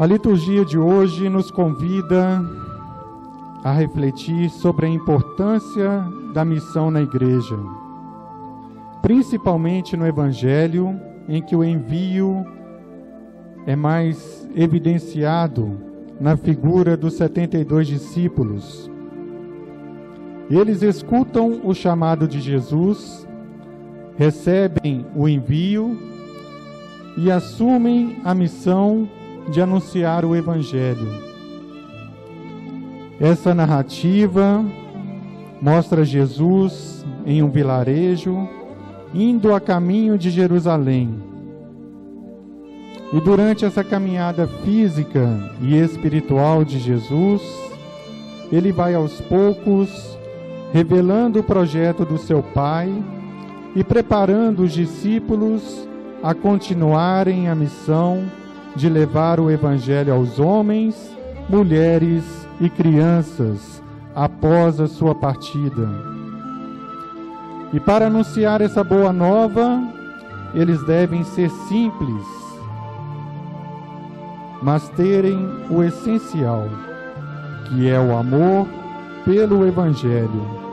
A liturgia de hoje nos convida a refletir sobre a importância da missão na igreja, principalmente no Evangelho, em que o envio é mais evidenciado na figura dos 72 discípulos. Eles escutam o chamado de Jesus, recebem o envio e assumem a missão de anunciar o Evangelho. Essa narrativa mostra Jesus em um vilarejo, indo a caminho de Jerusalém. E durante essa caminhada física e espiritual de Jesus, ele vai aos poucos revelando o projeto do seu Pai e preparando os discípulos a continuarem a missão de levar o Evangelho aos homens, mulheres e crianças após a sua partida. E para anunciar essa boa nova, eles devem ser simples, mas terem o essencial, que é o amor pelo Evangelho.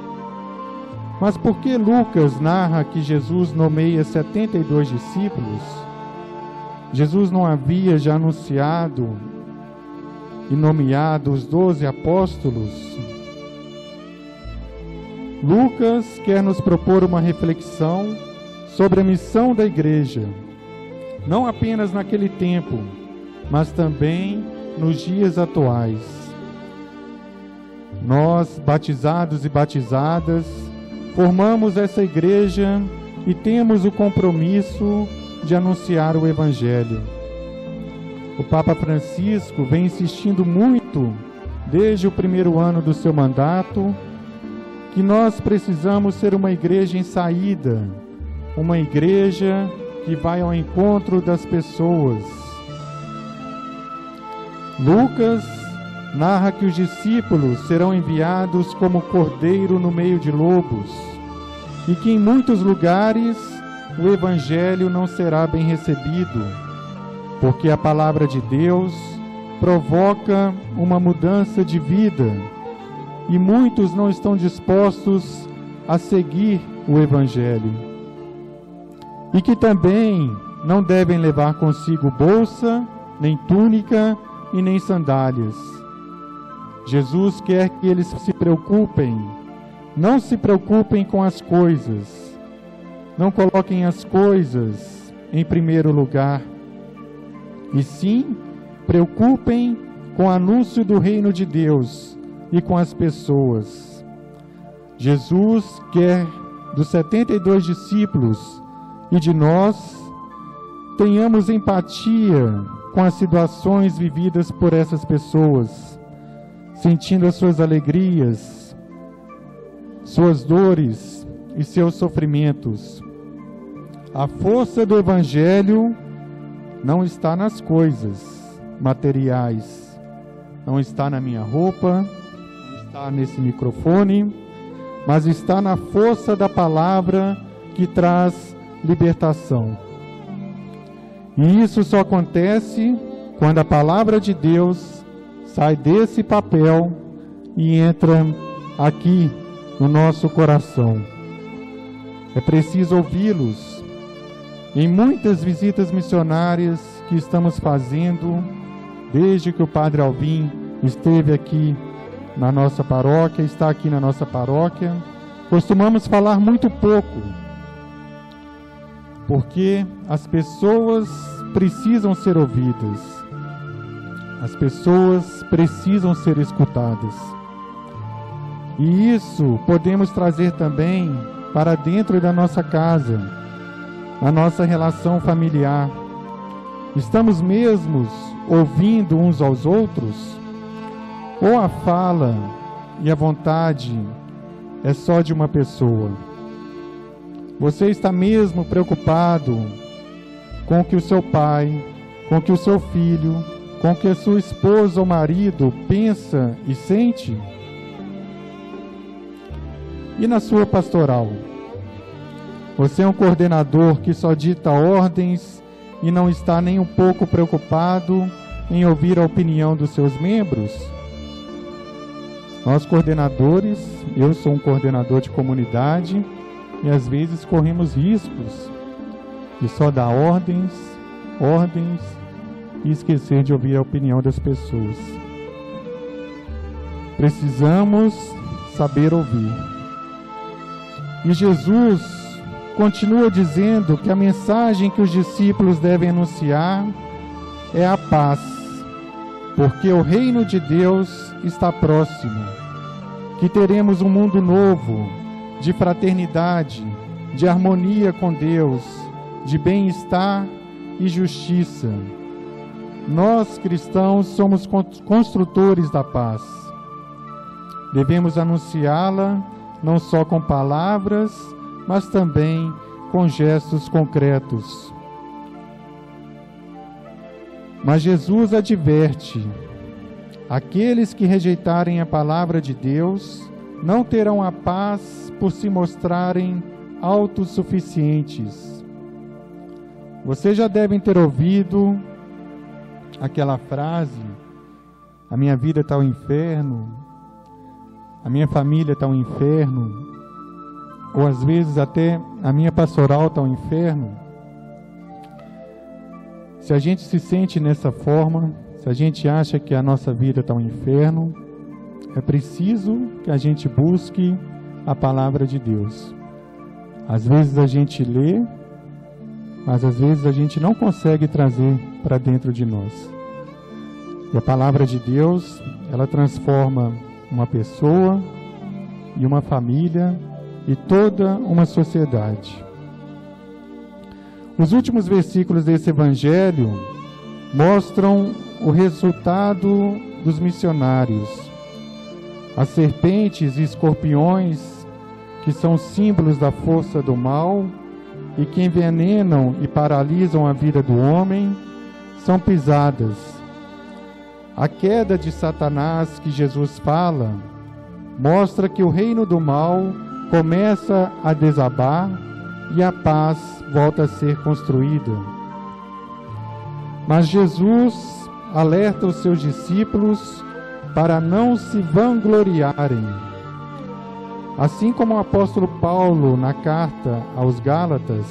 Mas por que Lucas narra que Jesus nomeia 72 discípulos? Jesus não havia já anunciado e nomeado os 12 apóstolos? Lucas quer nos propor uma reflexão sobre a missão da igreja, não apenas naquele tempo, mas também nos dias atuais. Nós, batizados e batizadas, formamos essa igreja e temos o compromisso de anunciar o Evangelho. O Papa Francisco vem insistindo muito, desde o primeiro ano do seu mandato, que nós precisamos ser uma igreja em saída, uma igreja que vai ao encontro das pessoas. Lucas narra que os discípulos serão enviados como cordeiro no meio de lobos e que em muitos lugares o Evangelho não será bem recebido, porque a palavra de Deus provoca uma mudança de vida e muitos não estão dispostos a seguir o Evangelho. E que também não devem levar consigo bolsa, nem túnica e nem sandálias. Jesus quer que eles se preocupem, não se preocupem com as coisas, não coloquem as coisas em primeiro lugar, e sim preocupem com o anúncio do reino de Deus e com as pessoas. Jesus quer dos 72 discípulos e de nós tenhamos empatia com as situações vividas por essas pessoas, sentindo as suas alegrias, suas dores e seus sofrimentos. A força do Evangelho não está nas coisas materiais, não está na minha roupa, não está nesse microfone, mas está na força da palavra que traz libertação. E isso só acontece quando a palavra de Deus sai desse papel e entra aqui no nosso coração. É preciso ouvi-los. Em muitas visitas missionárias que estamos fazendo, desde que o Padre Alvim esteve aqui na nossa paróquia, está aqui na nossa paróquia, costumamos falar muito pouco, porque as pessoas precisam ser ouvidas, as pessoas precisam ser escutadas. E isso podemos trazer também para dentro da nossa casa, a nossa relação familiar. Estamos mesmos ouvindo uns aos outros? Ou a fala e a vontade é só de uma pessoa? Você está mesmo preocupado com o que o seu pai, com o que o seu filho, com o que a sua esposa ou marido pensa e sente? E na sua pastoral? Você é um coordenador que só dita ordens e não está nem um pouco preocupado em ouvir a opinião dos seus membros? Nós coordenadores, eu sou um coordenador de comunidade e às vezes corremos riscos de só dar ordens e esquecer de ouvir a opinião das pessoas. Precisamos saber ouvir. E Jesus continua dizendo que a mensagem que os discípulos devem anunciar é a paz, porque o reino de Deus está próximo, que teremos um mundo novo, de fraternidade, de harmonia com Deus, de bem-estar e justiça. Nós, cristãos, somos construtores da paz. Devemos anunciá-la não só com palavras, mas também com gestos concretos. Mas Jesus adverte: aqueles que rejeitarem a palavra de Deus não terão a paz por se mostrarem autossuficientes. Vocês já devem ter ouvido aquela frase: a minha vida está um inferno, a minha família está um inferno, ou às vezes até a minha pastoral está um inferno. Se a gente se sente dessa forma, se a gente acha que a nossa vida está um inferno, é preciso que a gente busque a palavra de Deus. Às vezes a gente lê, mas às vezes a gente não consegue trazer para dentro de nós. E a palavra de Deus, ela transforma uma pessoa e uma família e toda uma sociedade. Os últimos versículos desse evangelho mostram o resultado dos missionários. As serpentes e escorpiões, que são símbolos da força do mal e que envenenam e paralisam a vida do homem, são pisadas. A queda de Satanás que Jesus fala mostra que o reino do mal começa a desabar e a paz volta a ser construída. Mas Jesus alerta os seus discípulos para não se vangloriarem. Assim como o apóstolo Paulo, na carta aos Gálatas,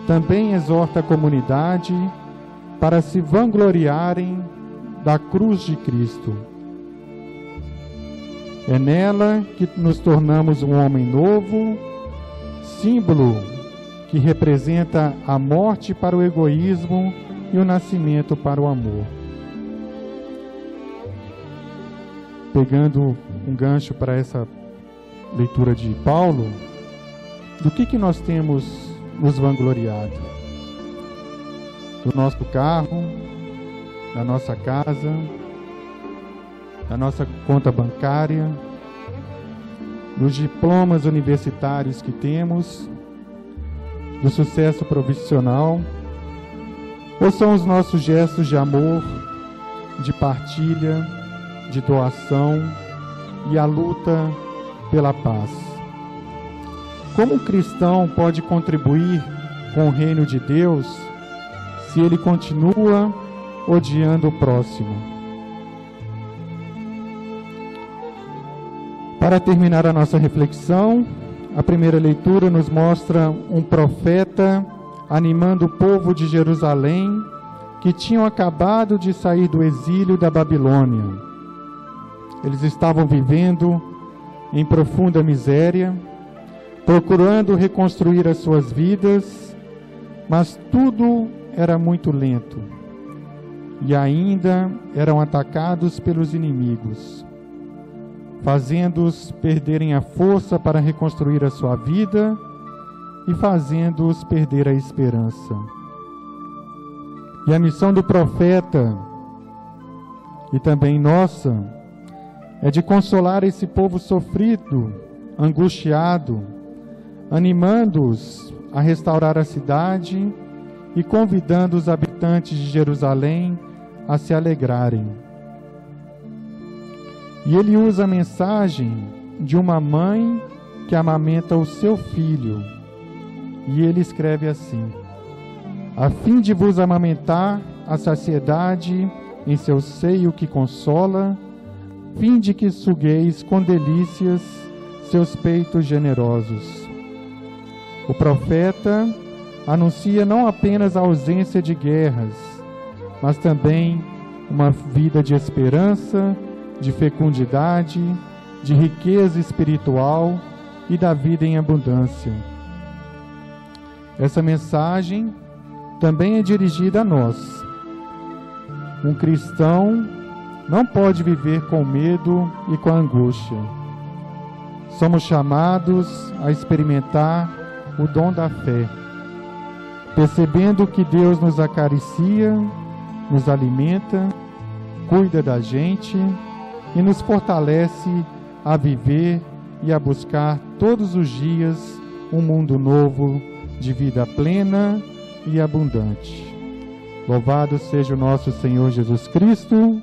também exorta a comunidade para se vangloriarem da cruz de Cristo. É nela que nos tornamos um homem novo, símbolo que representa a morte para o egoísmo e o nascimento para o amor. Pegando um gancho para essa leitura de Paulo, do que nós temos nos vangloriado? Do nosso carro, da nossa casa, da nossa conta bancária, dos diplomas universitários que temos, do sucesso profissional, ou são os nossos gestos de amor, de partilha, de doação e a luta pela paz? Como um cristão pode contribuir com o reino de Deus se ele continua odiando o próximo? Para terminar a nossa reflexão, a primeira leitura nos mostra um profeta animando o povo de Jerusalém que tinham acabado de sair do exílio da Babilônia. Eles estavam vivendo em profunda miséria, procurando reconstruir as suas vidas, mas tudo era muito lento e ainda eram atacados pelos inimigos, fazendo-os perderem a força para reconstruir a sua vida e fazendo-os perder a esperança. E a missão do profeta, e também nossa, é de consolar esse povo sofrido, angustiado, animando-os a restaurar a cidade e convidando os habitantes de Jerusalém a se alegrarem. E ele usa a mensagem de uma mãe que amamenta o seu filho. E ele escreve assim: a fim de vos amamentar a saciedade em seu seio que consola, fim de que sugueis com delícias seus peitos generosos. O profeta anuncia não apenas a ausência de guerras, mas também uma vida de esperança, de fecundidade, de riqueza espiritual e da vida em abundância. Essa mensagem também é dirigida a nós. Um cristão não pode viver com medo e com angústia. Somos chamados a experimentar o dom da fé, percebendo que Deus nos acaricia, nos alimenta, cuida da gente e nos fortalece a viver e a buscar todos os dias um mundo novo de vida plena e abundante. Louvado seja o nosso Senhor Jesus Cristo.